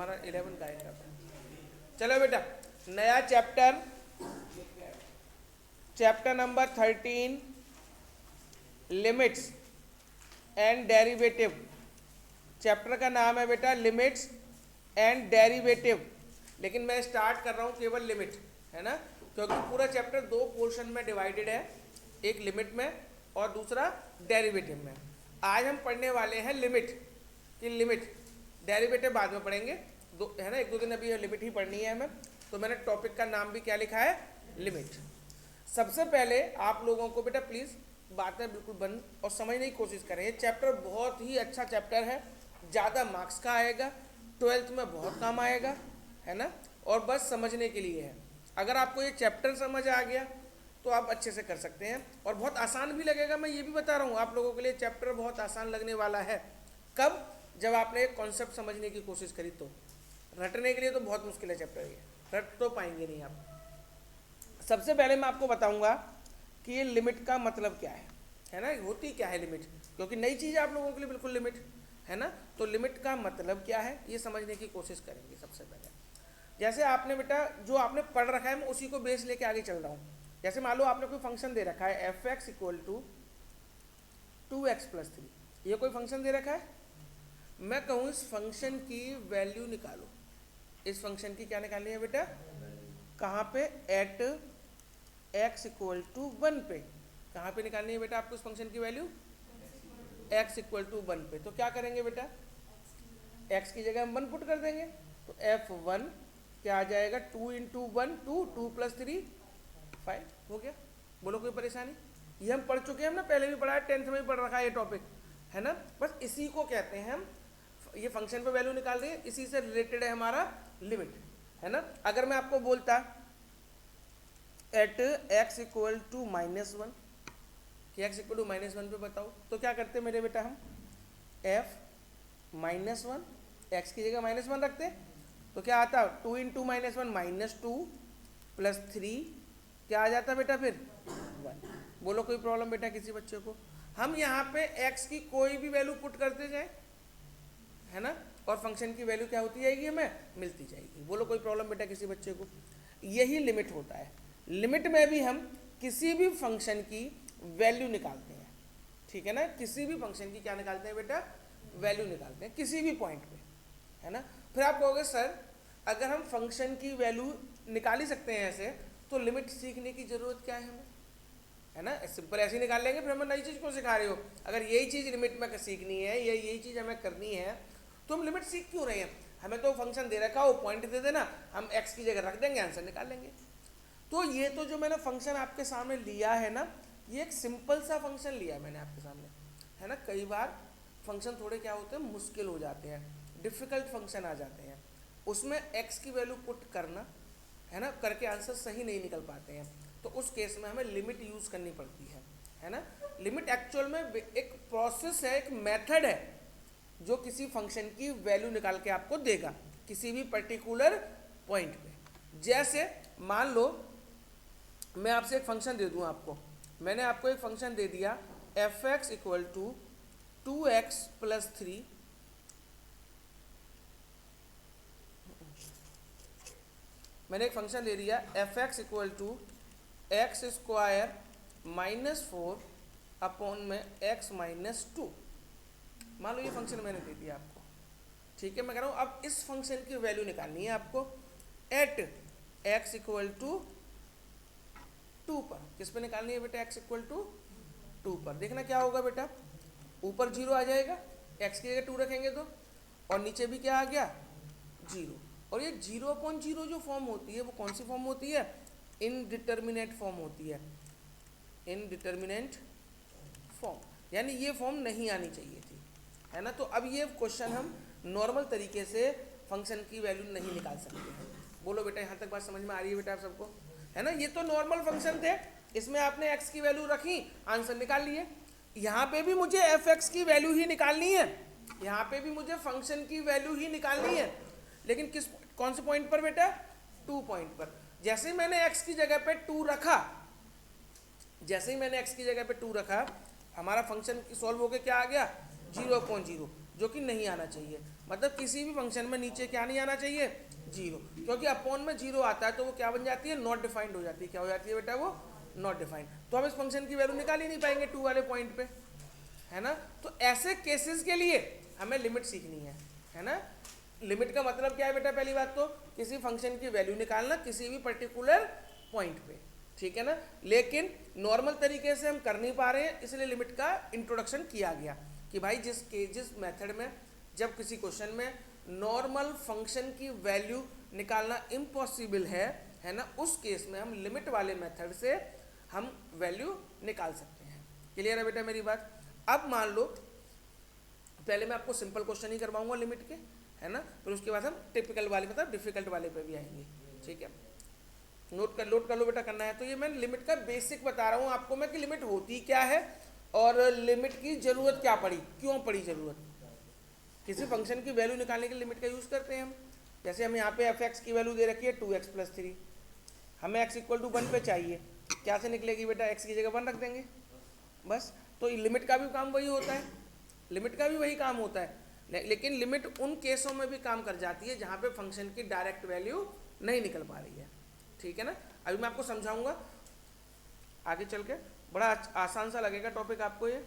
हमारा 11 का आएगा। चलो बेटा, नया chapter, chapter number 13, limits and derivative. Chapter का नाम है बेटा लिमिट्स एंड डेरिवेटिव, लेकिन मैं स्टार्ट कर रहा हूँ केवल लिमिट, है ना, क्योंकि पूरा चैप्टर दो पोर्शन में डिवाइडेड है, एक लिमिट में और दूसरा डेरिवेटिव में। आज हम पढ़ने वाले हैं लिमिट की लिमिट, डेरिवेटिव बाद में पढ़ेंगे, दो है ना, एक दो दिन अभी लिमिट ही पढ़नी है हमें। तो मैंने टॉपिक का नाम भी क्या लिखा है, लिमिट। सबसे पहले आप लोगों को बेटा प्लीज़ बातें बिल्कुल बंद और समझने की कोशिश करें। ये चैप्टर बहुत ही अच्छा चैप्टर है, ज़्यादा मार्क्स का आएगा, 12th में बहुत काम आएगा, है ना, और बस समझने के लिए है। अगर आपको ये चैप्टर समझ आ गया तो आप अच्छे से कर सकते हैं, और बहुत आसान भी लगेगा। मैं ये भी बता रहा हूँ आप लोगों के लिए, चैप्टर बहुत आसान लगने वाला है। कब? जब आपने एक कॉन्सेप्ट समझने की कोशिश करी तो। रटने के लिए तो बहुत मुश्किल है चैप्टर, ये रट तो पाएंगे नहीं आप। सबसे पहले मैं आपको बताऊंगा कि ये लिमिट का मतलब क्या है ना, होती क्या है लिमिट, क्योंकि नई चीज़ है आप लोगों के लिए बिल्कुल लिमिट, है ना। तो लिमिट का मतलब क्या है ये समझने की कोशिश करेंगे। सबसे पहले जैसे आपने बेटा जो आपने पढ़ रखा है, मैं उसी को बेस लेके आगे चल रहा हूँ। जैसे मान लो आपने कोई फंक्शन दे रखा है f(x = 2x + 3), ये कोई फंक्शन दे रखा है। मैं कहूँ इस फंक्शन की वैल्यू निकालो। इस फंक्शन की क्या निकालनी है बेटा, कहाँ पे, एट x = 1 पे। कहाँ पे निकालनी है बेटा आपको इस फंक्शन की वैल्यू, x = 1 पे। तो क्या करेंगे बेटा, x की जगह हम 1 पुट कर देंगे, तो f1 क्या आ जाएगा, 2 × 1 2, 2 + 3 5 हो गया। बोलो कोई परेशानी? ये हम पढ़ चुके हैं, हम ना पहले भी पढ़ा है, 10th में भी पढ़ रखा है ये टॉपिक, है ना। बस इसी को कहते हैं हम, ये फंक्शन पे वैल्यू निकाल रहे हैं, इसी से रिलेटेड है हमारा लिमिट, है ना। अगर मैं आपको बोलता एट x = -1, कि x = -1 पे बताओ, तो क्या करते मेरे बेटा, हम f -1, x की जगह -1 रखते, तो क्या आता, 2 × -1 -2 + 3 क्या आ जाता बेटा फिर 1। बोलो कोई प्रॉब्लम बेटा किसी बच्चे को? हम यहाँ पे x की कोई भी वैल्यू पुट करते जाए, है ना, और फंक्शन की वैल्यू क्या होती जाएगी, हमें मिलती जाएगी। बोलो कोई प्रॉब्लम बेटा किसी बच्चे को? यही लिमिट होता है। लिमिट में भी हम किसी भी फंक्शन की वैल्यू निकालते हैं, ठीक है ना। किसी भी फंक्शन की क्या निकालते हैं बेटा, वैल्यू निकालते हैं किसी भी पॉइंट पे, है ना। फिर आप कहोगे सर अगर हम फंक्शन की वैल्यू निकाल ही सकते हैं ऐसे, तो लिमिट सीखने की जरूरत क्या है हमें, है ना। सिंपल ऐसे ही निकाल लेंगे, फिर हमें नई चीज़ को सिखा रहे हो। अगर यही चीज़ लिमिट में सीखनी है या यही चीज़ हमें करनी है, तो हम लिमिट सीख क्यों रहे हैं? हमें तो फंक्शन दे रखा हो, पॉइंट दे देना, हम x की जगह रख देंगे, आंसर निकाल लेंगे। तो ये तो जो मैंने फंक्शन आपके सामने लिया है ना, ये एक सिंपल सा फंक्शन लिया है मैंने आपके सामने, है ना। कई बार फंक्शन थोड़े क्या होते हैं, मुश्किल हो जाते हैं, डिफ़िकल्ट फंक्शन आ जाते हैं, उसमें x की वैल्यू पुट करना, है ना, करके आंसर सही नहीं निकल पाते हैं, तो उस केस में हमें लिमिट यूज़ करनी पड़ती है ना। लिमिट एक्चुअल में एक प्रोसेस है, एक मेथड है, जो किसी फंक्शन की वैल्यू निकाल के आपको देगा किसी भी पर्टिकुलर पॉइंट पे। जैसे मान लो मैं आपसे एक फंक्शन दे दूं आपको, मैंने आपको एक फंक्शन दे दिया f(x = 2x + 3), मैंने एक फंक्शन दे दिया f(x = x² - 4 अपॉन x - 2। मान लो ये फंक्शन मैंने दे दिया आपको, ठीक है। मैं कह रहा हूँ अब इस फंक्शन की वैल्यू निकालनी है आपको एट x = 2 पर। किस पे निकालनी है बेटा, x = 2 पर। देखना क्या होगा बेटा, ऊपर 0 आ जाएगा, x की जगह 2 रखेंगे तो, और नीचे भी क्या आ गया 0। और ये 0/0 जो फॉर्म होती है वो कौन सी फॉर्म होती है, इनडिटर्मिनेट फॉर्म होती है, इनडिटर्मिनेट फॉर्म, यानी ये फॉर्म नहीं आनी चाहिए थी, है ना। तो अब ये क्वेश्चन हम नॉर्मल तरीके से फंक्शन की वैल्यू नहीं निकाल सकते हैं। बोलो बेटा यहाँ तक बात समझ में आ रही है बेटा आप सबको, है ना। ये तो नॉर्मल फंक्शन थे, इसमें आपने x की वैल्यू रखी, आंसर निकाल लिए। यहाँ पे भी मुझे f(x) की वैल्यू ही निकालनी है, यहाँ पे भी मुझे फंक्शन की वैल्यू ही निकालनी है, लेकिन कौन से पॉइंट पर बेटा, 2 पॉइंट पर। जैसे ही मैंने x की जगह पे 2 रखा, जैसे ही मैंने x की जगह पे 2 रखा, हमारा फंक्शन सॉल्व होकर क्या आ गया, 0/0। जो कि नहीं आना चाहिए। मतलब किसी भी फंक्शन में नीचे क्या नहीं आना चाहिए, जीरो, क्योंकि अपॉन में जीरो आता है तो वो क्या बन जाती है, नॉट डिफाइंड हो जाती है। क्या हो जाती है बेटा, वो नॉट डिफाइंड। तो हम इस फंक्शन की वैल्यू निकाल ही नहीं पाएंगे 2 वाले पॉइंट पे, है ना। तो ऐसे केसेस के लिए हमें लिमिट सीखनी है ना। लिमिट का मतलब क्या है बेटा, पहली बात तो किसी फंक्शन की वैल्यू निकालना किसी भी पर्टिकुलर पॉइंट पे, ठीक है ना। लेकिन नॉर्मल तरीके से हम कर नहीं पा रहे हैं, इसलिए लिमिट का इंट्रोडक्शन किया गया कि भाई जिस मेथड में जब किसी क्वेश्चन में नॉर्मल फंक्शन की वैल्यू निकालना इम्पॉसिबल है ना, उस केस में हम लिमिट वाले मेथड से हम वैल्यू निकाल सकते हैं। क्लियर है बेटा मेरी बात। अब मान लो पहले मैं आपको सिंपल क्वेश्चन ही करवाऊंगा लिमिट के, है ना, फिर उसके बाद हम टिपिकल वाले मतलब डिफिकल्ट वाले पे भी आएंगे, ठीक है। नोट कर लो बेटा, करना है तो। ये मैं लिमिट का बेसिक बता रहा हूँ आपको मैं कि लिमिट होती क्या है और लिमिट की जरूरत क्या पड़ी, क्यों पड़ी जरूरत। किसी फंक्शन की वैल्यू निकालने के लिए लिमिट का यूज करते हैं हम। जैसे हम यहाँ पे एफ एक्स की वैल्यू दे रखी है 2x+3, हमें x = 1 पे चाहिए, क्या से निकलेगी बेटा, x की जगह 1 रख देंगे बस। तो लिमिट का भी काम वही होता है, लिमिट का भी वही काम होता है। लेकिन लिमिट उन केसों में भी काम कर जाती है जहाँ पे फंक्शन की डायरेक्ट वैल्यू नहीं निकल पा रही है, ठीक है ना। अभी मैं आपको समझाऊंगा आगे चल के, बड़ा आसान सा लगेगा टॉपिक आपको ये।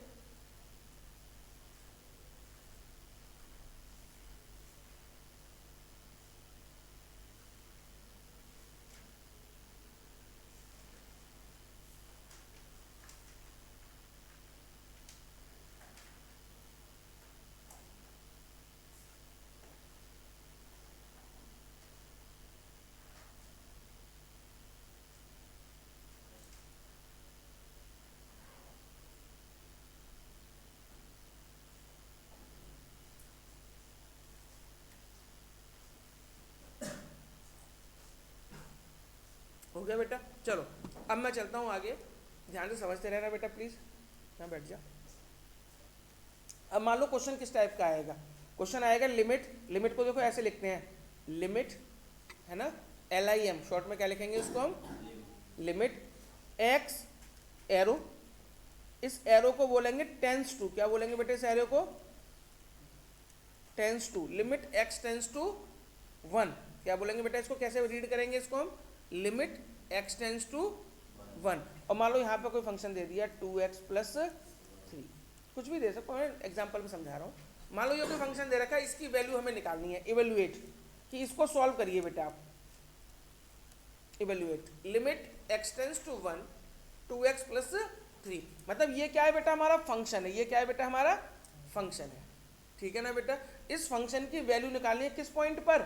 हो गया बेटा, चलो अब मैं चलता हूँ आगे, ध्यान से समझते रहना बेटा प्लीज, यहाँ बैठ जा। अब मान लो क्वेश्चन किस टाइप का आएगा, क्वेश्चन आएगा लिमिट। लिमिट को देखो ऐसे लिखते हैं, लिमिट, है ना, LIM शॉर्ट में क्या लिखेंगे उसको हम, लिमिट x एरो, इस एरो को बोलेंगे टेंस टू, क्या बोलेंगे बेटे इस एरो को, tends to, limit x tends to 1, क्या बोलेंगे बेटा इसको, कैसे रीड करेंगे इसको हम, लिमिट x टेंस टू 1। और मान लो यहाँ पे कोई फंक्शन दे दिया 2x+3, कुछ भी दे सकते हो, मैं एग्जाम्पल में समझा रहा हूँ। मान लो ये कोई फंक्शन दे रखा है, इसकी वैल्यू हमें निकालनी है, इवेल्युएट, कि इसको सॉल्व करिए बेटा आप, evaluate limit x tends to 1 2x+3, मतलब ये क्या है बेटा, हमारा फंक्शन है, ये क्या है बेटा, हमारा फंक्शन है, ठीक है ना बेटा। इस फंक्शन की वैल्यू निकालनी है किस पॉइंट पर,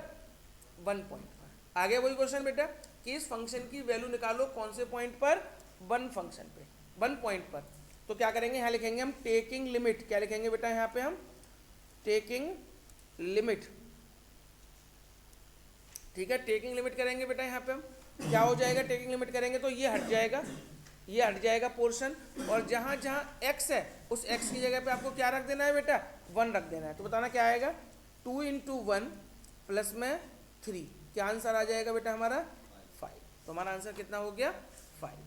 1 पॉइंट पर। आगे वही क्वेश्चन बेटा कि इस फंक्शन की वैल्यू निकालो कौन से पॉइंट पर, 1 फंक्शन पे, 1 पॉइंट पर। तो क्या करेंगे, यहाँ लिखेंगे हम टेकिंग लिमिट, क्या लिखेंगे बेटा यहाँ पे हम, टेकिंग लिमिट, ठीक है, टेकिंग लिमिट करेंगे बेटा यहाँ पे हम, क्या हो जाएगा, टेकिंग लिमिट करेंगे तो ये हट जाएगा, ये हट जाएगा पोर्शन, और जहाँ जहाँ x है उस x की जगह पे आपको क्या रख देना है बेटा, 1 रख देना है। तो बताना क्या आएगा, 2 × 1 प्लस में 3, क्या आंसर आ जाएगा बेटा हमारा 5। तो हमारा आंसर कितना हो गया 5,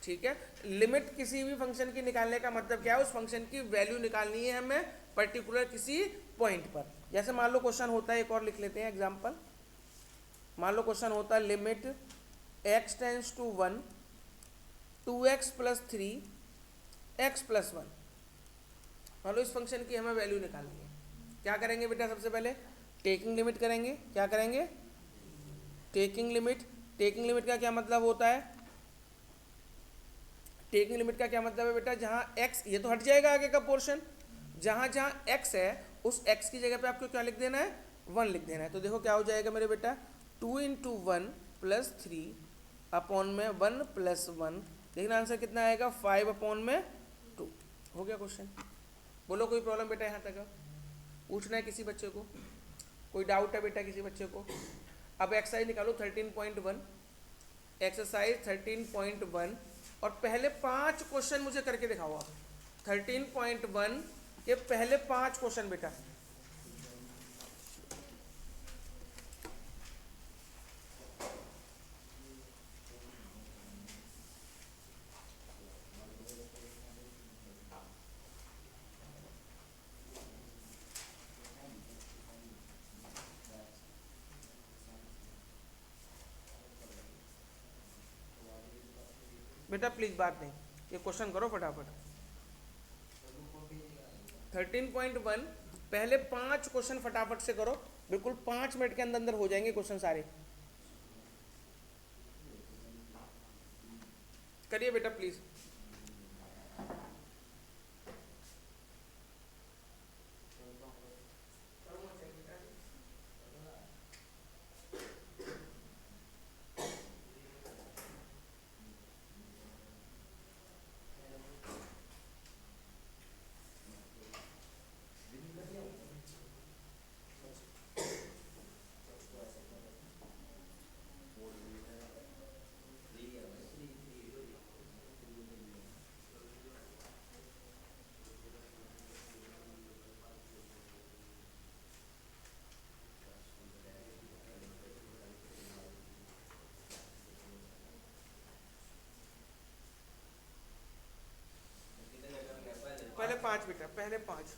ठीक है। लिमिट किसी भी फंक्शन की निकालने का मतलब क्या है, उस फंक्शन की वैल्यू निकालनी है हमें पर्टिकुलर किसी पॉइंट पर। जैसे मान लो क्वेश्चन होता है, एक और लिख लेते हैं एग्जाम्पल, मान लो क्वेश्चन होता है limit x tends to 1 2x+3 x+1। मान लो इस फंक्शन की हमें वैल्यू निकालनी है, क्या करेंगे बेटा, सबसे पहले टेकिंग लिमिट करेंगे, क्या करेंगे, टेकिंग लिमिट। टेकिंग लिमिट का क्या मतलब होता है, टेकिंग लिमिट का क्या मतलब है बेटा, जहाँ x, ये तो हट जाएगा आगे का पोर्शन, जहाँ जहाँ x है उस x की जगह पे आपको क्या लिख देना है, 1 लिख देना है। तो देखो क्या हो जाएगा मेरे बेटा, 2 × 1 + 3 अपॉन में 1 + 1, देखना आंसर कितना आएगा, 5 अपॉन में 2। हो गया क्वेश्चन। बोलो कोई प्रॉब्लम बेटा यहाँ तक, पूछना है किसी बच्चे को, कोई डाउट है बेटा किसी बच्चे को। अब एक्सरसाइज निकालो 13.1, एक्सरसाइज 13.1, और पहले 5 क्वेश्चन मुझे करके दिखाओ आप, 13.1 के पहले 5 क्वेश्चन बेटा। बेटा प्लीज बात नहीं, ये क्वेश्चन करो फटाफट। 13.1 पहले 5 क्वेश्चन फटाफट से करो, बिल्कुल 5 मिनट के अंदर अंदर हो जाएंगे क्वेश्चन सारे। करिए बेटा प्लीज। पहले 5 बेटा, पहले 5।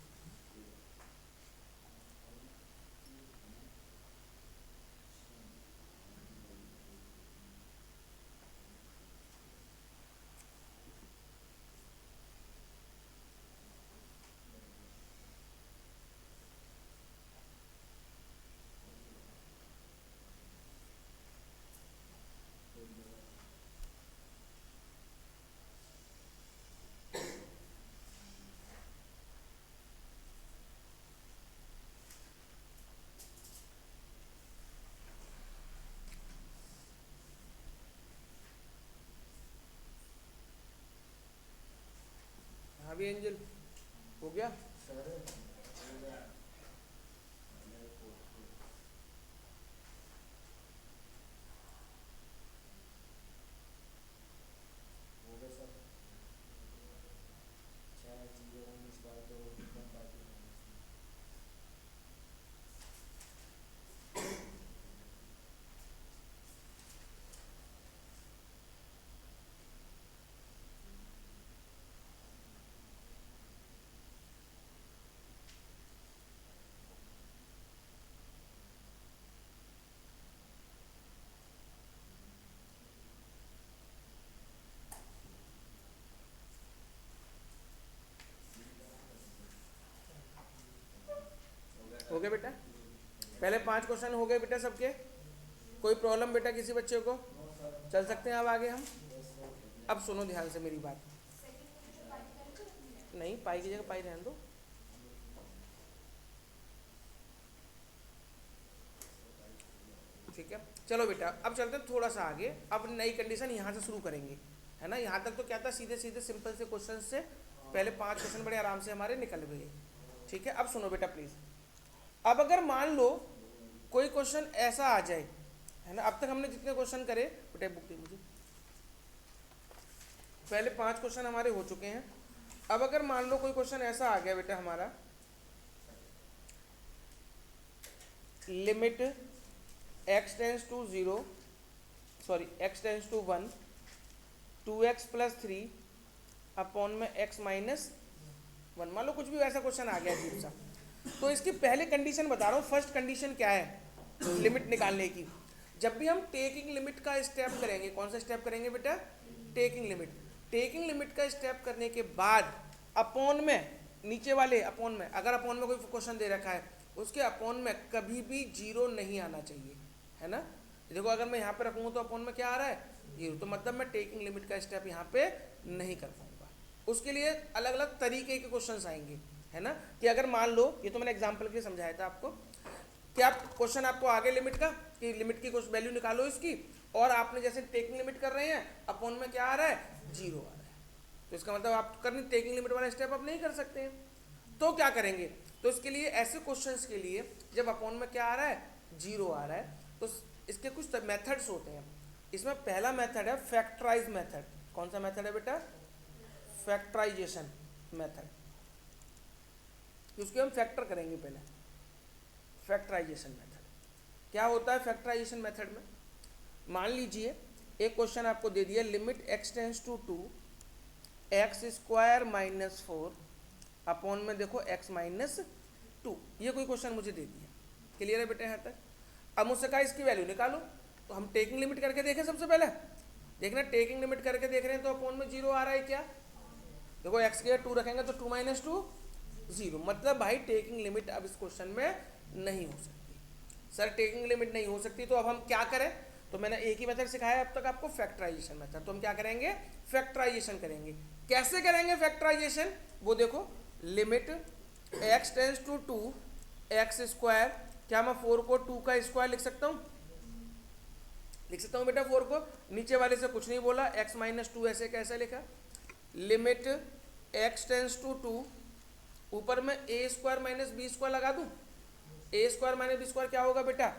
हाँ भी एंजल हो गया। हो गया बेटा, पहले 5 क्वेश्चन हो गए बेटा सबके। कोई प्रॉब्लम बेटा किसी बच्चे को? चल सकते हैं अब आगे हम। अब सुनो ध्यान से मेरी बात। नहीं, पाई की जगह पाई रहने दो। ठीक है, चलो बेटा अब चलते हैं थोड़ा सा आगे। अब नई कंडीशन यहाँ से शुरू करेंगे, है ना। यहाँ तक तो क्या था, सीधे सीधे सिंपल से क्वेश्चन से पहले 5 क्वेश्चन बड़े आराम से हमारे निकल गए। ठीक है, अब सुनो बेटा प्लीज। अब अगर मान लो कोई क्वेश्चन ऐसा आ जाए, है ना। अब तक हमने जितने क्वेश्चन करे, बेटा बुक दी मुझे, पहले 5 क्वेश्चन हमारे हो चुके हैं। अब अगर मान लो कोई क्वेश्चन ऐसा आ गया बेटा हमारा, limit x tends to 0, sorry x tends to 1, 2x + 3 upon में x - 1, मान लो कुछ भी वैसा क्वेश्चन आ गया अजीब सा। तो इसकी पहले कंडीशन बता रहा हूँ। फर्स्ट कंडीशन क्या है लिमिट निकालने की? जब भी हम टेकिंग लिमिट का स्टेप करेंगे, कौन सा स्टेप करेंगे बेटा? Taking limit. टेकिंग लिमिट का स्टेप करने के बाद अपॉन में, नीचे वाले अपॉन में, अगर अपॉन में कोई क्वेश्चन दे रखा है उसके अपॉन में कभी भी 0 नहीं आना चाहिए, है ना। देखो अगर मैं यहाँ पे रखूँगा तो अपॉन में क्या आ रहा है? 0, तो मतलब मैं टेकिंग लिमिट का स्टेप यहाँ पे नहीं कर पाऊंगा। उसके लिए अलग अलग तरीके के क्वेश्चन आएंगे, है ना। कि अगर मान लो, ये तो मैंने एग्जाम्पल के लिए समझाया था आपको, कि आप क्वेश्चन आपको आगे लिमिट का, कि लिमिट की कुछ वैल्यू निकालो इसकी, और आपने जैसे टेकिंग लिमिट कर रहे हैं, अपॉन में क्या आ रहा है? 0 आ रहा है। तो इसका मतलब आप करनी टेकिंग लिमिट वाला स्टेप आप नहीं कर सकते हैं। तो क्या करेंगे? तो इसके लिए ऐसे क्वेश्चंस के लिए जब अपॉन में क्या आ रहा है? 0 आ रहा है, तो इसके कुछ मेथड्स होते हैं। इसमें पहला मेथड है फैक्टराइज मेथड। कौन सा मेथड है बेटा? Factorization method. उसको हम फैक्टर करेंगे पहले। फैक्टराइजेशन मेथड क्या होता है? फैक्टराइजेशन मेथड में मान लीजिए एक क्वेश्चन आपको दे दिया, limit x tends to 2 x² - 4 upon में देखो x - 2। ये कोई क्वेश्चन मुझे दे दिया। क्लियर है बेटा यहाँ तक? अब मुझसे कहा इसकी वैल्यू निकालो, तो हम टेकिंग लिमिट करके देखें सबसे पहले। देखना टेकिंग लिमिट करके देख रहे हैं तो अपॉन में 0 आ रहा है क्या? देखो x के 2 रखेंगे तो 2 - 2 0, मतलब भाई टेकिंग लिमिट अब इस क्वेश्चन में नहीं हो सकती। सर टेकिंग लिमिट नहीं हो सकती तो अब हम क्या करें? तो मैंने एक ही मेथड सिखाया अब तक आपको, फैक्टराइजेशन मेथड। तो हम क्या करेंगे? फैक्टराइजेशन करेंगे। कैसे करेंगे फैक्टराइजेशन? वो देखो, limit x tends to 2 x square, क्या मैं 4 को 2 का स्क्वायर लिख सकता हूँ? लिख सकता हूँ बेटा 4 को। नीचे वाले से कुछ नहीं बोला, x - 2 ऐसे कैसे लिखा? लिमिट x टेंस टू 2, ऊपर में a square minus B square लगा दूँ। a square minus B square क्या होगा बेटा?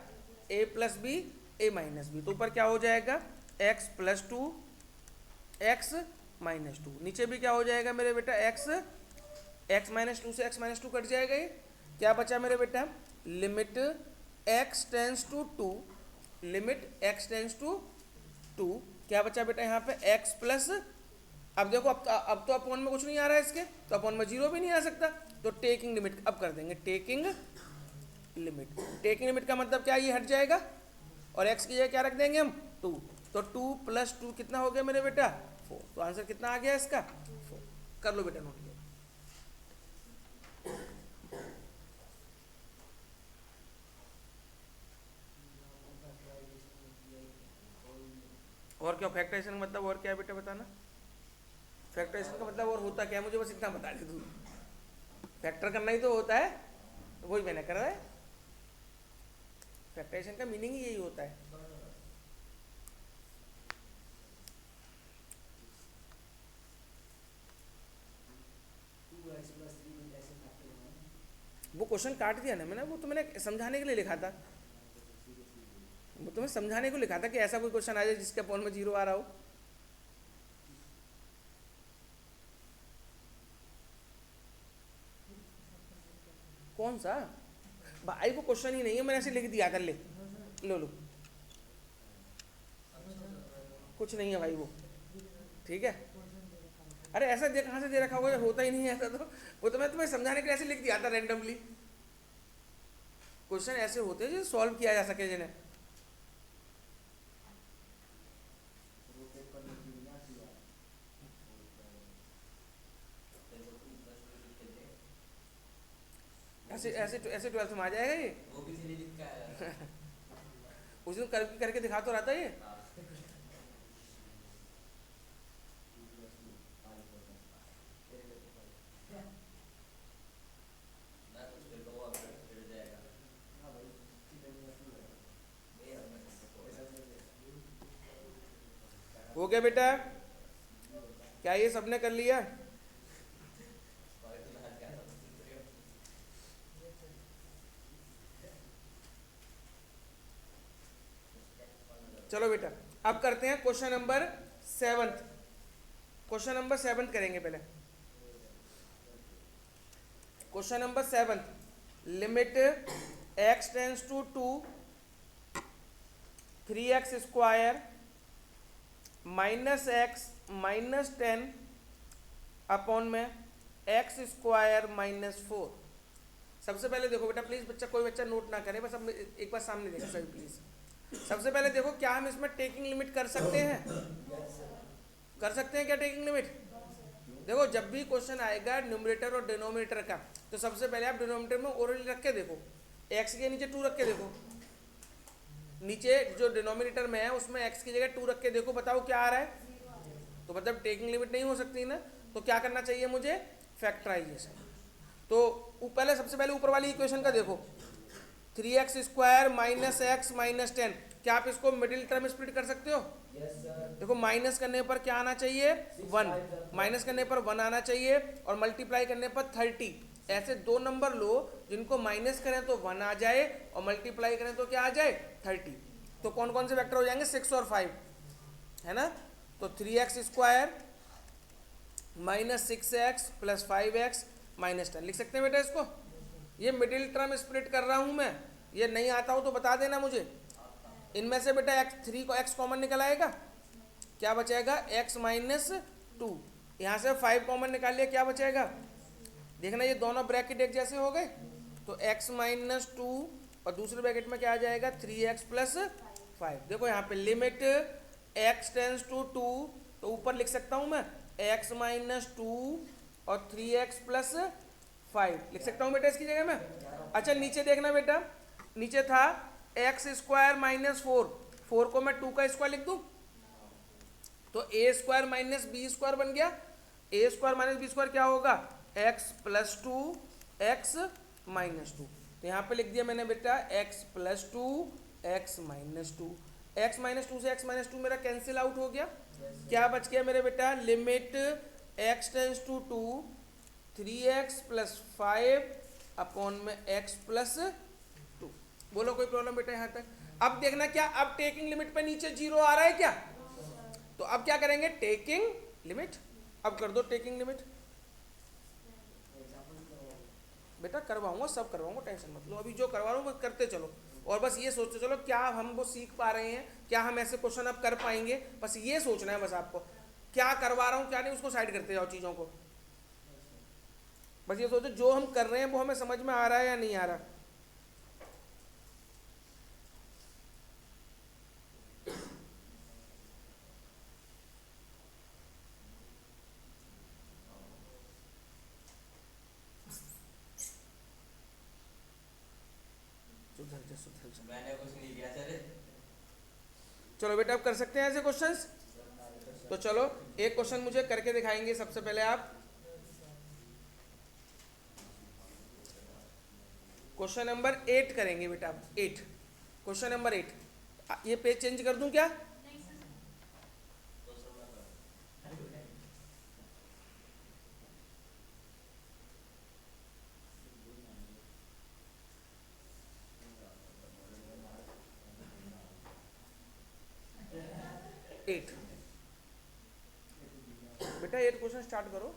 a plus B a minus B. तो ऊपर क्या हो जाएगा? x plus 2 x minus 2। नीचे भी क्या हो जाएगा मेरे बेटा? x माइनस 2 से x माइनस 2 कट जाएगा। ये क्या बचा मेरे बेटा? Limit x tends to 2, limit x tends to 2, क्या बचा बेटा यहाँ पे? x प्लस, अब देखो अब तो अपॉन में कुछ नहीं आ रहा है इसके, तो अपॉन में 0 भी नहीं आ सकता। तो टेकिंग लिमिट अब कर देंगे, टेकिंग लिमिट। टेकिंग लिमिट का मतलब क्या? ये हट जाएगा और x की जगह क्या रख देंगे हम? 2। तो 2 प्लस 2 कितना हो गया मेरे बेटा? 4। तो आंसर कितना आ गया इसका? 4। कर लो बेटा नोट। और क्या फैक्टराइजेशन का मतलब? और क्या है बेटा बताना? फैक्टराइजेशन का मतलब और होता क्या है? मुझे बस इतना बता दे तू। फैक्टर करना ही तो होता है, तो वही मैंने करा है। फैक्टराइजेशन का मीनिंग ही यही होता है। वो क्वेश्चन काट दिया ना मैंने, वो तो मैंने समझाने के लिए लिखा था। वो तो मैं समझाने को लिखा था कि ऐसा कोई क्वेश्चन आ जाए जिसके अपॉन में 0 आ रहा हो। कौन सा भाई? वो क्वेश्चन ही नहीं है, मैंने ऐसे लिख दिया था। ले लो कुछ नहीं है भाई वो, ठीक है। अरे ऐसा दे कहाँ से दे रखा होगा? होता ही नहीं है ऐसा। तो वो तो मैं तुम्हें समझाने के लिए ऐसे लिख दिया था रैंडमली। क्वेश्चन ऐसे होते हैं जो सॉल्व किया जा सके जिन्हें। ऐसे ऐसे ऐसे 12th में आ जाएगा ये। वो भी उस दिन करके दिखा तो रहा था ये। हो गया बेटा? क्या ये सबने कर लिया? चलो बेटा अब करते हैं क्वेश्चन नंबर 7। क्वेश्चन नंबर 7 करेंगे पहले। Question number 7, limit x tends to 2 3x square minus x minus 10 upon में x स्क्वायर माइनस 4। सबसे पहले देखो बेटा, प्लीज बच्चा, कोई बच्चा नोट ना करे, बस अब एक बार सामने देखो सभी प्लीज। सबसे पहले देखो, क्या हम इसमें टेकिंग लिमिट कर सकते हैं? कर सकते हैं क्या टेकिंग लिमिट? देखो जब भी क्वेश्चन आएगा न्यूमरेटर और डिनोमिनेटर का, तो सबसे पहले आप डिनोमिनेटर में ओरली रख के देखो, x के नीचे 2 रख के देखो। नीचे जो डिनोमिनेटर में है उसमें x की जगह 2 रख के देखो, बताओ क्या आ रहा है? तो मतलब टेकिंग लिमिट नहीं हो सकती ना। तो क्या करना चाहिए मुझे? फैक्टराइजेशन। तो पहले सबसे पहले ऊपर वाली इक्वेशन का देखो, 3x square minus x minus 10, क्या आप इसको मिडिल टर्म स्प्लिट कर सकते हो? देखो माइनस करने पर क्या आना चाहिए? 1। माइनस करने पर 1 आना चाहिए और मल्टीप्लाई करने पर 30। ऐसे दो नंबर लो जिनको माइनस करें तो 1 आ जाए और मल्टीप्लाई करें तो क्या आ जाए? 30। तो कौन कौन से वेक्टर हो जाएंगे? 6 और 5, है ना। तो 3x square minus 6x plus 5x minus 10 लिख सकते हैं बेटा इसको। ये मिडिल टर्म स्प्लिट कर रहा हूं मैं, ये नहीं आता हो तो बता देना मुझे। इनमें से बेटा x3 को x कॉमन निकल आएगा, क्या बचेगा? x minus 2। यहाँ से 5 कॉमन निकाल लिया, क्या बचेगा? देखना ये दोनों ब्रैकेट एक जैसे हो गए, तो x माइनस 2 और दूसरे ब्रैकेट में क्या आ जाएगा? 3x plus 5। देखो यहाँ पे लिमिट x टेंस टू 2, तो ऊपर लिख सकता हूँ मैं x माइनस 2 और 3x प्लस 5 लिख सकता हूँ बेटा इसकी जगह में। अच्छा नीचे देखना बेटा, नीचे था एक्स स्क्वायर माइनस 4 को मैं 2 का स्क्वायर लिख दूँ तो ए स्क्वायर माइनस बी स्क्वायर बन गया। ए स्क्वायर माइनस बी स्क्वायर क्या होगा, एक्स प्लस 2 एक्स माइनस 2। तो यहाँ पे लिख दिया मैंने बेटा x plus 2 x minus 2। X minus 2 से एक्स माइनस 2 मेरा कैंसिल आउट हो गया। क्या बच गया मेरे बेटा, limit x tends to 2 3x plus 5 upon में x प्लस 2। बोलो कोई प्रॉब्लम बेटा यहाँ तक। अब देखना क्या, अब टेकिंग लिमिट पे नीचे जीरो आ रहा है क्या, तो अब क्या करेंगे टेकिंग लिमिट। अब कर दो टेकिंग लिमिट। बेटा करवाऊंगा, सब करवाऊंगा, टेंशन मत लो, अभी जो करवा रहा हूँ बस करते चलो। और बस ये सोचते चलो क्या हम वो सीख पा रहे हैं, क्या हम ऐसे क्वेश्चन अब कर पाएंगे, बस ये सोचना है बस आपको। क्या करवा रहा हूँ क्या नहीं उसको साइड करते जाओ चीज़ों को, बस ये सोचो जो हम कर रहे हैं वो हमें समझ में आ रहा है या नहीं आ रहा। मैंने कुछ नहीं किया सर। चलो बेटा अब कर सकते हैं ऐसे क्वेश्चंस। तो चलो एक क्वेश्चन मुझे करके दिखाएंगे सबसे पहले आप। क्वेश्चन नंबर 8 करेंगे बेटा, 8 क्वेश्चन नंबर 8। ये पेज चेंज कर दूं क्या, एट बेटा 8 क्वेश्चन स्टार्ट करो।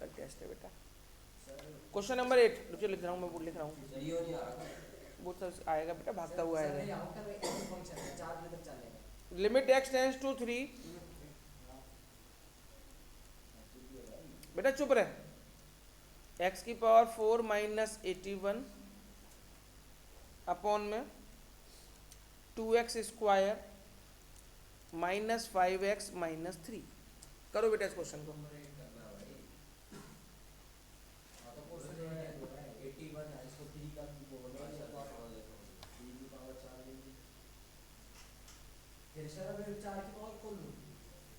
कल टेस्ट है बेटा। क्वेश्चन नंबर 8 रुको लिख रहा हूँ, मैं बोल लिख रहा हूँ, वो सब आएगा बेटा, भागता हुआ आएगा। लिमिट एक्स टेंस टू 3, बेटा चुप रहे, एक्स की पावर 4 माइनस 81 अपॉन में 2x square minus 5x minus 3। करो बेटा इस क्वेश्चन को।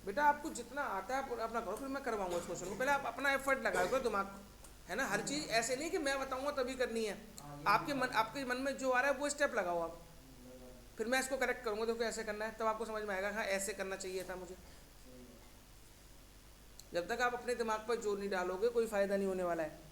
बेटा आपको जितना आता है अपना करो, फिर मैं करवाऊंगा इस क्वेश्चन को। पहले आप अपना एफर्ट लगाओ करो दिमाग को, है ना। हर चीज़ ऐसे नहीं कि मैं बताऊंगा तभी करनी है, आपके मन में जो आ रहा है वो स्टेप लगाओ आप, फिर मैं इसको करेक्ट करूंगा। देखो ऐसे करना है तब आपको समझ में आएगा, हाँ ऐसे करना चाहिए था मुझे। जब तक आप अपने दिमाग पर जोर नहीं डालोगे कोई फायदा नहीं होने वाला है।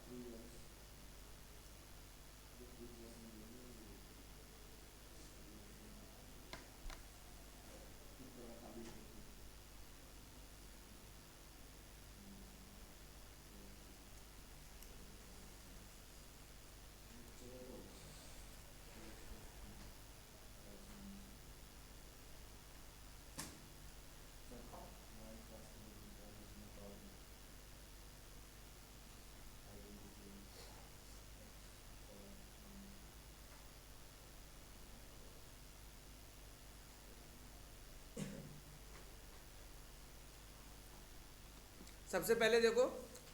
सबसे पहले देखो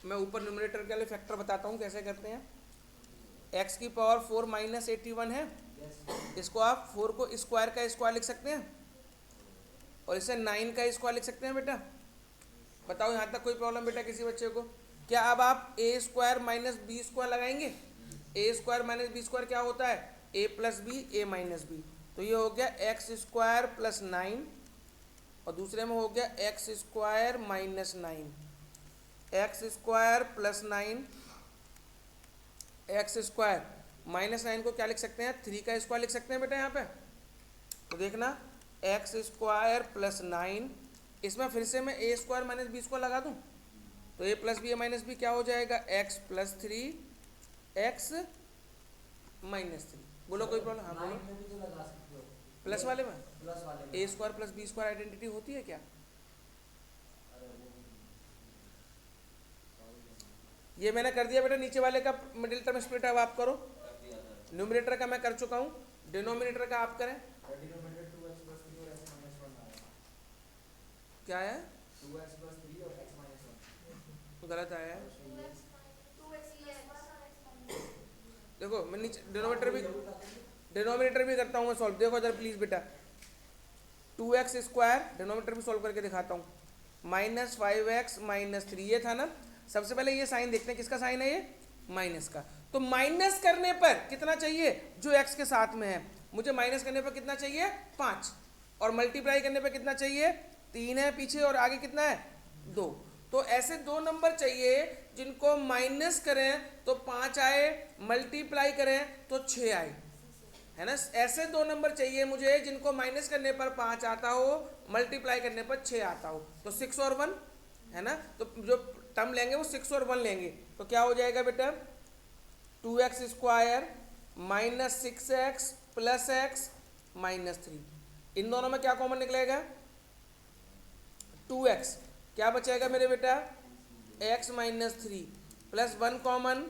मैं ऊपर न्यूमरेटर के लिए फैक्टर बताता हूँ कैसे करते हैं। x की पावर 4 माइनस 81 है, इसको आप 4 को स्क्वायर का स्क्वायर लिख सकते हैं और इसे 9 का स्क्वायर लिख सकते हैं बेटा। बताओ यहाँ तक कोई प्रॉब्लम बेटा किसी बच्चे को। क्या अब आप ए स्क्वायर माइनस बी स्क्वायर लगाएंगे, ए स्क्वायर माइनस बी स्क्वायर क्या होता है, ए प्लस बी ए माइनस बी। तो ये हो गया एक्स स्क्वायर प्लस 9 और दूसरे में हो गया x square minus 9, x square plus 9 x square minus 9 को क्या लिख सकते हैं, 3 का स्क्वायर लिख सकते हैं बेटा यहाँ पे। तो देखना एक्स स्क्वायर प्लस 9, इसमें फिर से मैं ए स्क्वायर माइनस बी स्क्वायर लगा दूँ तो ए प्लस बी ए माइनस बी क्या हो जाएगा, एक्स प्लस 3 एक्स माइनस 3। बोलो कोई प्रॉब्लम, हाँ बोलो। प्लस वाले में A square plus B square identity होती है क्या, ये मैंने कर दिया बेटा, नीचे वाले का मिडिल टर्म स्प्लिट अब आप करो। कर दिया था। न्यूमरेटर का मैं कर चुका हूँ, डिनोमिनेटर का आप करें। डिनोमिनेटर 2x plus 3 और x minus 1 आया। क्या है? 2x plus 3 और x minus 1। गलत आया है। 2x देखो मैं नीचे डिनोमिनेटर भी करता हूँ मैं सॉल्व, देखो इधर प्लीज बेटा। 2x स्क्वायर डिनोमिनेटर भी सॉल्व करके दिखाता हूँ, माइनस 5x माइनस 3, ये था ना। सबसे पहले ये साइन देखते हैं, किसका साइन है ये? माइनस का। तो माइनस करने पर कितना चाहिए? जो x के साथ में है। मुझे माइनस करने पर कितना चाहिए? 5। और मल्टीप्लाई करने पर कितना चाहिए? 3 है पीछे, और आगे कितना है? 2। तो ऐसे दो नंबर चाहिए जिनको माइनस करें तो 5 आए, मल्टीप्लाई करें तो 6 आए, है ना। ऐसे दो नंबर चाहिए मुझे जिनको माइनस करने पर 5 आता हो, मल्टीप्लाई करने पर 6 आता हो। तो 6 और 1, है ना। तो जो टर्म लेंगे वो 6 और 1 लेंगे। तो क्या हो जाएगा बेटा? 2x square minus 6x plus x minus 3। इन दोनों में क्या कॉमन निकलेगा? 2x। क्या बचेगा मेरे बेटा? x minus 3 plus 1 common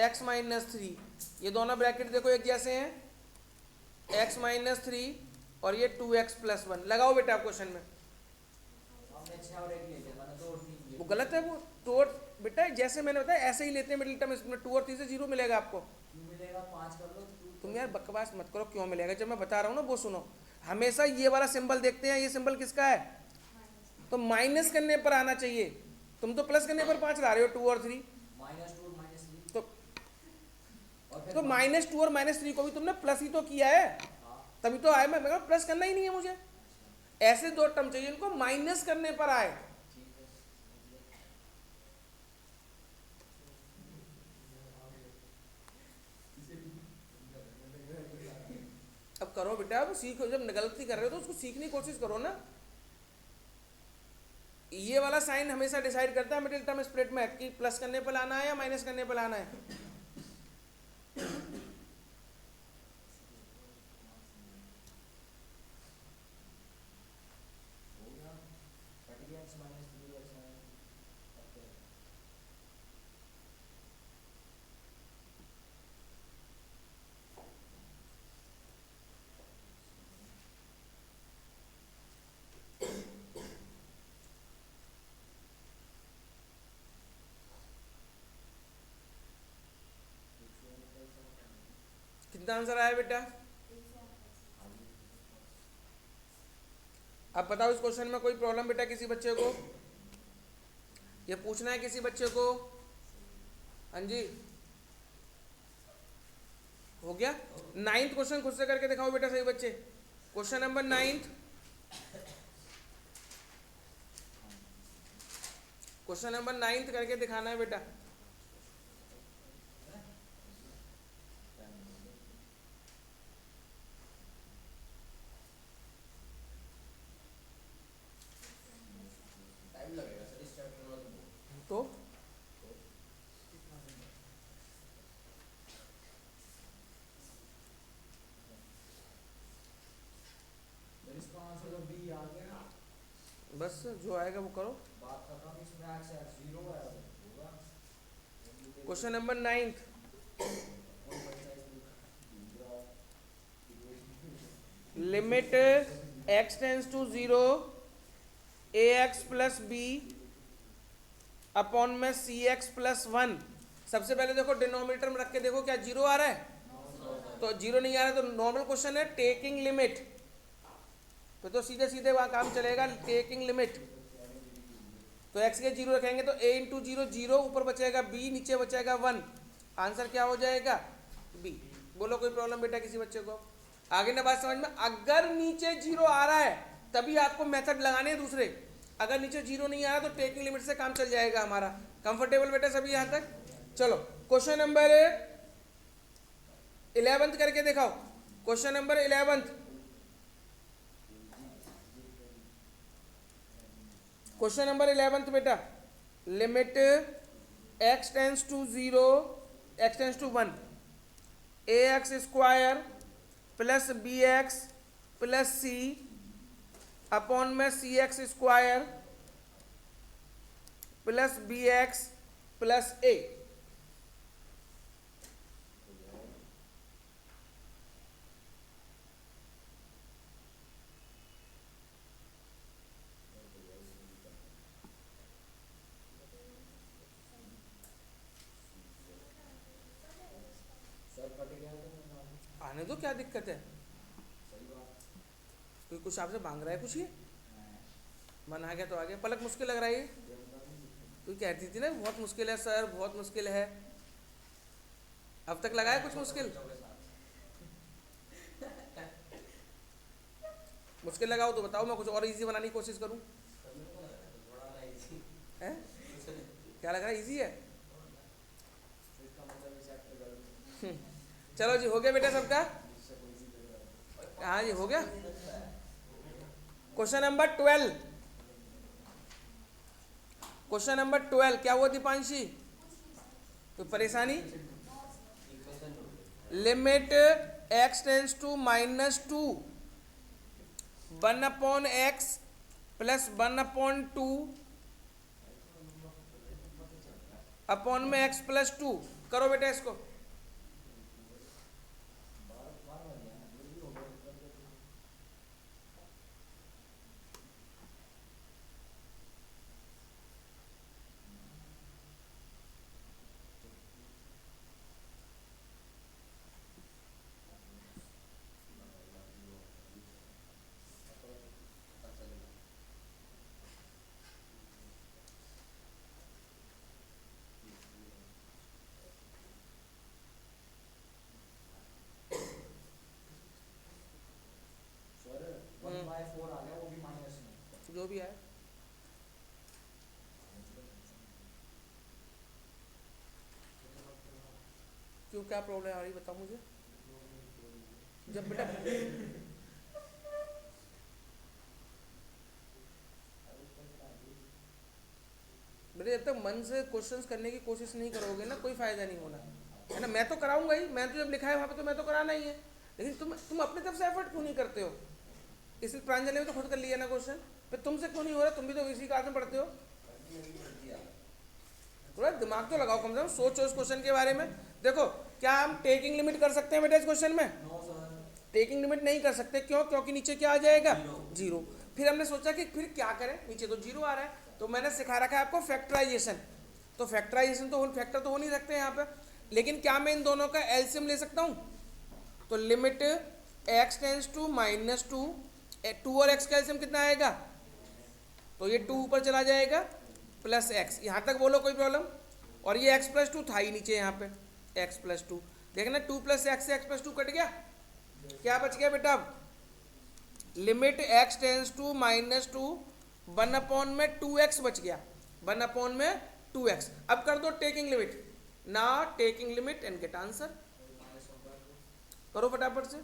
x minus 3। ये दोनों ब्रैकेट देखो एक जैसे हैं, x माइनस 3 और ये 2x प्लस 1। लगाओ बेटा क्वेश्चन में। हमने 6 और 1 ले लिया, मैंने 2 और 3 लिए। वो गलत है वो। तो बेटा जैसे मैंने बताया ऐसे ही लेते हैं मिडिल टर्म, इसमें 2 और 3 से 0 मिलेगा आपको। क्यों मिलेगा? 5 कर लो। तुम यार बकवास मत करो, क्यों मिलेगा? जब मैं बता रहा हूँ ना वो सुनो। हमेशा ये वाला सिंबल देखते हैं, ये सिंबल किसका है? तो माइनस करने पर आना चाहिए। तुम तो प्लस करने पर 5 ला रहे हो, 2 और 3। माइनस 2 और माइनस 3। तो और फिर तो माइनस 2 और माइनस 3 को भी तुमने प्लस ही तो किया है, तभी तो आए। मैं प्लस करना ही नहीं है मुझे। ऐसे दो टर्म चाहिए इनको माइनस करने पर आए। अब करो बेटा, अब सीखो। जब गलती कर रहे हो तो उसको सीखने की कोशिश करो ना। ये वाला साइन हमेशा डिसाइड करता है मिडिल टर्म स्प्लिट में कि प्लस करने पर लाना है या माइनस करने पर लाना है। x minus 3 और x minus 3। कितना आंसर आया बेटा? अब बताओ इस क्वेश्चन में कोई प्रॉब्लम बेटा किसी बच्चे को? ये पूछना है किसी बच्चे को? हाँ जी, हो गया। 9th क्वेश्चन खुद से करके दिखाओ बेटा सही बच्चे। Question number 9। क्वेश्चन नंबर 9 करके दिखाना है बेटा। टाइम लगेगा सर इस चैप्टर में तो। तो फिर इसका आंसर तो बी आ गया। बस जो आएगा वो करो। बात खत्म। इसमें x 0 है, होगा। Question number 9। और बचा दूसरा equation. Limit x tends to 0 ax plus B upon में cx प्लस 1। सबसे पहले देखो डिनोमिनेटर में रख के देखो क्या 0 आ रहा है? तो 0 नहीं आ रहा है तो नॉर्मल क्वेश्चन है टेकिंग लिमिट। तो सीधे सीधे वहाँ काम चलेगा, टेकिंग लिमिट। तो x के 0 रखेंगे तो a इंटू 0 0, ऊपर बचेगा b, नीचे बचेगा 1। आंसर क्या हो जाएगा? b। बोलो कोई प्रॉब्लम बेटा किसी बच्चे को? आगे ना बात समझ में। अगर नीचे 0 आ रहा है तभी आपको मेथड लगाने हैं दूसरे। अगर नीचे 0 नहीं आ रहा तो टेकिंग लिमिट से काम चल जाएगा हमारा। कंफर्टेबल बेटा सभी यहाँ तक? चलो क्वेश्चन नंबर 11 करके दिखाओ। Question number 11। क्वेश्चन नंबर 11 बेटा, limit x tends to 0 x tends to 1 ax square plus bx plus c upon में cx square plus bx plus A. Sir cut गया तो मैं मालूम। आने दो, क्या दिक्कत है? सही बात। कोई कुछ आपसे मांग रहा है कुछ ये? हाँ, मन आ गया तो आ गया। पलक मुश्किल लग रहा है ये? जमता नहीं दिखता। तू कहती थी ना बहुत मुश्किल है सर, बहुत मुश्किल है। अब तक लगाया कुछ मुश्किल? मुश्किल लगाओ तो बताओ, मैं कुछ और इजी बनाने की कोशिश करूं। सर मेरे को लग रहा है तो थोड़ा ना इजी हैं? क्या लग रहा है, इजी है? तो इसका मतलब ये चैप्टर गलत चलो जी, हो गया बेटा सबका? है। इससे कोई इजी लग रहा है। हाँ जी, हो गया। Question number 12। क्वेश्चन नंबर 12 क्या हुआ दीपांशी? तो परेशानी? Equation limit x tends to -2 1/x plus 1/2 upon में x प्लस 2। करो बेटा इसको। बार बार बन गया ना, ये भी हो गया मतलब तो। पता चलेगा। सर 1/4 आ गया, वो भी माइनस में। जो भी है। क्यों, क्या प्रॉब्लम आ रही बताओ मुझे। जब बेटा बेटे जब तक मन से क्वेश्चंस करने की कोशिश नहीं करोगे ना, कोई फायदा नहीं होना है ना। मैं तो कराऊंगा ही, मैं तो जब लिखा है वहाँ पे तो मैं तो कराना ही है, लेकिन तुम अपनी तरफ से एफर्ट क्यों नहीं करते हो? इसलिए प्रांजलि ने तो खुद कर लिया ना क्वेश्चन, फिर तुमसे क्यों नहीं हो रहा? तुम भी तो इसी क्लास में पढ़ते हो। थोड़ा दिमाग तो लगाओ, कम से कम सोचो इस क्वेश्चन के बारे में। देखो, क्या हम टेकिंग लिमिट कर सकते हैं बेटा इस क्वेश्चन में? No sir. टेकिंग लिमिट नहीं कर सकते। क्यों? क्योंकि नीचे क्या आ जाएगा? जीरो। फिर हमने सोचा कि फिर क्या करें, नीचे तो जीरो आ रहा है, तो मैंने सिखा रखा है आपको फैक्टराइजेशन। तो फैक्टराइजेशन तो फैक्टर तो हो नहीं सकते यहाँ पे, लेकिन क्या मैं इन दोनों का एलसीएम ले सकता हूँ? तो लिमिट x टेंस टू -2, 2 और x का एलसीएम कितना आएगा? तो ये 2 ऊपर चला जाएगा प्लस x। यहाँ तक बोलो कोई प्रॉब्लम? और ये x प्लस 2 था ही नीचे यहाँ पे, x प्लस 2। देखना 2 प्लस x से x प्लस 2 कट गया, क्या बच गया बेटा? Limit x tends to -2 1/2x बच गया, 1/2x। अब कर दो टेकिंग लिमिट ना, taking limit and get answer. करो फटाफट से।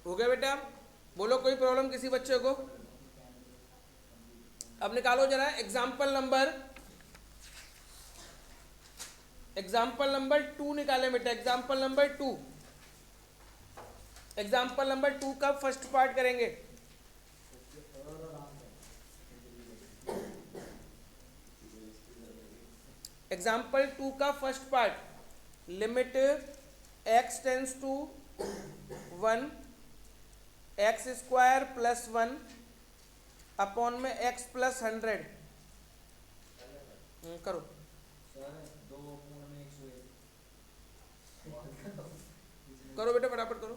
हो गया बेटा? बोलो कोई प्रॉब्लम किसी बच्चे को? अब निकालो जरा एग्जाम्पल नंबर 2 निकाले बेटा। एग्जाम्पल नंबर 2 का फर्स्ट पार्ट करेंगे। एग्जाम्पल 2 का first part, limit x tends to 1 x² plus 1 upon में x प्लस 100। करो। सर 2 पूर्ण में 101। करो बेटा फटाफट करो।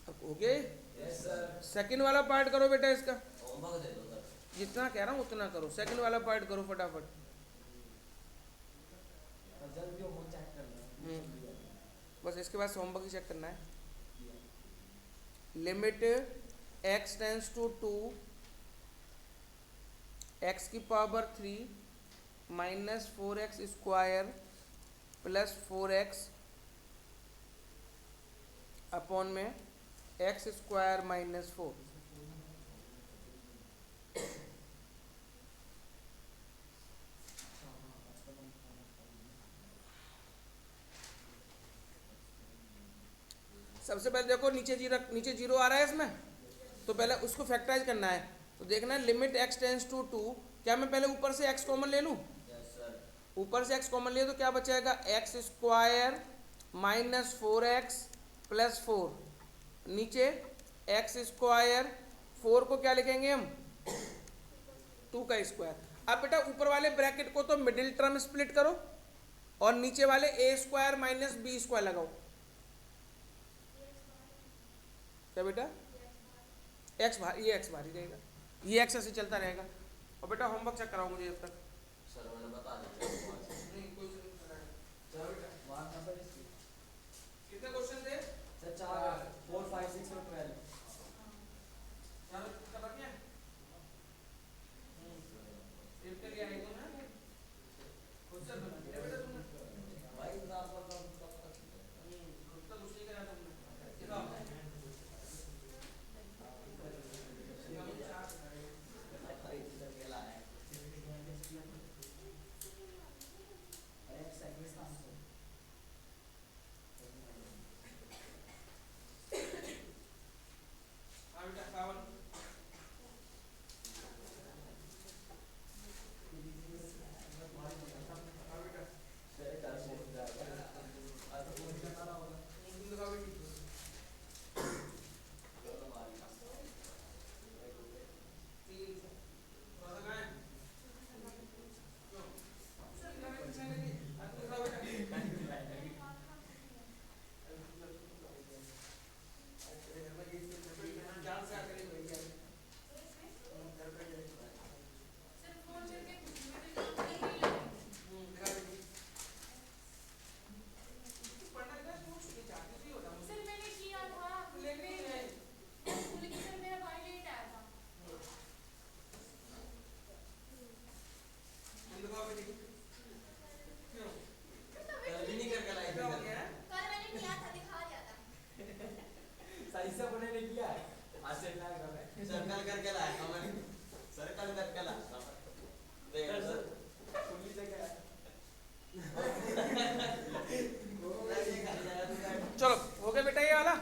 अब हो गए? Yes sir. सेकंड वाला पार्ट करो बेटा इसका, होमवर्क दे दो सर। जितना कह रहा हूँ उतना करो। सेकंड वाला पार्ट करो फटाफट। और जल्दी वो चेक कर लो। बस इसके बाद होमवर्क ही चेक करना है। Limit x tends to 2 x की power 3 minus 4x square plus 4x upon में x स्क्वायर माइनस 4। सबसे पहले देखो नीचे जीरो आ रहा है इसमें, तो पहले उसको फैक्टराइज करना है। तो देखना है लिमिट x टेंस टू 2, क्या मैं पहले ऊपर से x कॉमन ले लूँ? Yes sir. ऊपर से x कॉमन लिया तो क्या बचेगा? x square minus 4x plus 4, नीचे x स्क्वायर 4 को क्या लिखेंगे हम? 2 का स्क्वायर। अब बेटा ऊपर वाले ब्रैकेट को तो मिडिल टर्म स्प्लिट करो और नीचे वाले a square minus b square लगाओ। क्या बेटा? x बाहर, ये x बाहर ही रहेगा, ये x ऐसे चलता रहेगा। और बेटा होमवर्क चेक कराओ मुझे जब तक। सर मैंने बता दिया। नहीं कोई चलो बेटा, मार्क नंबर इसकी कितने क्वेश्चन थे? सर 4 4 5 6 और 12। चार कितना बाकी है? सेव कर लिया है तुमने? खुद से बना दिया बेटा तुमने? भाई साहब का काम कब तक? खुद तक कुछ नहीं करा तुमने। दिखाओ। अरे सेकंड का आंसर हाँ बेटा 52। हाँ बेटा सर कर पहुंच जाएगा। आज तो फोन करना ना होगा। तुम दिखाओ बेटी। तीन थोड़ा सा कहाँ है? क्यों? कितना है पीछे लगी? अब तुम दिखाओ बेटा। अरे घर में ये चीज़ घर पे यहाँ जान से आकर ही वही है। घर पे जाए। दिखा बेटी। तू पढ़ना क्या सोच नहीं चाहती थी होता मुझे। सर मैंने किया था लेकिन नहीं है। लेकिन सर मेरा भाई लेट आया था। तुम दिखाओ बेटी। क्यों? कल भी नहीं करके लाई क्या हो थी गया है? कल मैंने किया था, दिखा दिया था। सही से बोलने नहीं किया है। आज से प्लान कर रहे हैं। सर कल करके लाया था मैंने। सर कल करके लाया था। देखो सर। पुलिस से क्या है? चलो हो गया बेटा ये वाला।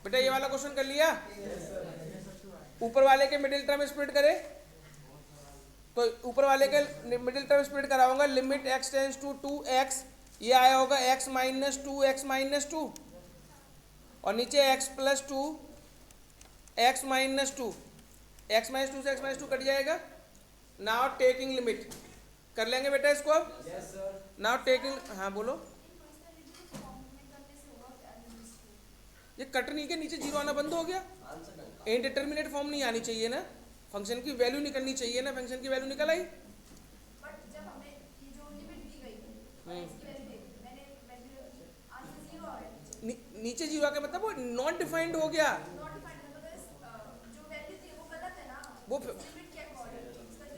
बेटा ये वाला क्वेश्चन कर लिया। ऊपर वाले के मिडिल टर्म स्प्लिट करे तो ऊपर वाले के मिडिल टर्म स्प्लिट कराऊंगा। Limit x tends to 2x, ये आया होगा x माइनस 2 x माइनस 2 और नीचे x plus 2 x minus 2, x minus 2 से x माइनस 2 कट जाएगा। नाउ टेकिंग लिमिट कर लेंगे बेटा इसको अब। Yes sir. नाउ टेकिंग, हाँ बोलो। ये कट नहीं के नीचे जीरो आना बंद हो गया। आंसर इनडिटरमिनेट फॉर्म नहीं आनी चाहिए ना, फंक्शन की वैल्यू निकलनी चाहिए ना। फंक्शन की वैल्यू निकल आई। बट जब हमने ये जो लिमिट दी गई थी और इसकी वैल्यू देखी, मैंने वैल्यू आंसर 0 आ गया। नीचे जीरो आके मतलब वो नॉट डिफाइंड हो गया। नॉट डिफाइंड मतलब जो वैल्यू थी वो गलत है ना। वो लिमिट के अकॉर्डिंग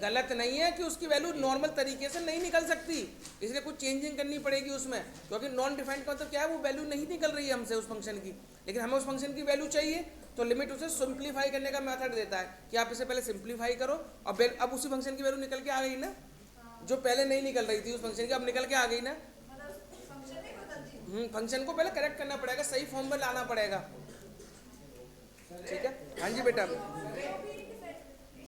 गलत नहीं है कि उसकी वैल्यू नॉर्मल तरीके से नहीं निकल सकती, इसलिए कुछ चेंजिंग करनी पड़ेगी उसमें। क्योंकि नॉन डिफाइंड का मतलब क्या है? वो वैल्यू नहीं निकल रही है हमसे उस फंक्शन की, लेकिन हमें उस फंक्शन की वैल्यू चाहिए। तो लिमिट उसे सिंप्लीफाई करने का मेथड देता है कि आप इसे पहले सिंप्लीफाई करो और अब उसी फंक्शन की वैल्यू निकल के आ गई ना, जो पहले नहीं निकल रही थी उस फंक्शन की, अब निकल के आ गई ना। मतलब फंक्शन नहीं बदलती। फंक्शन को पहले करेक्ट करना पड़ेगा, सही फॉर्म में लाना पड़ेगा। ठीक है, हाँ जी बेटा। वो भी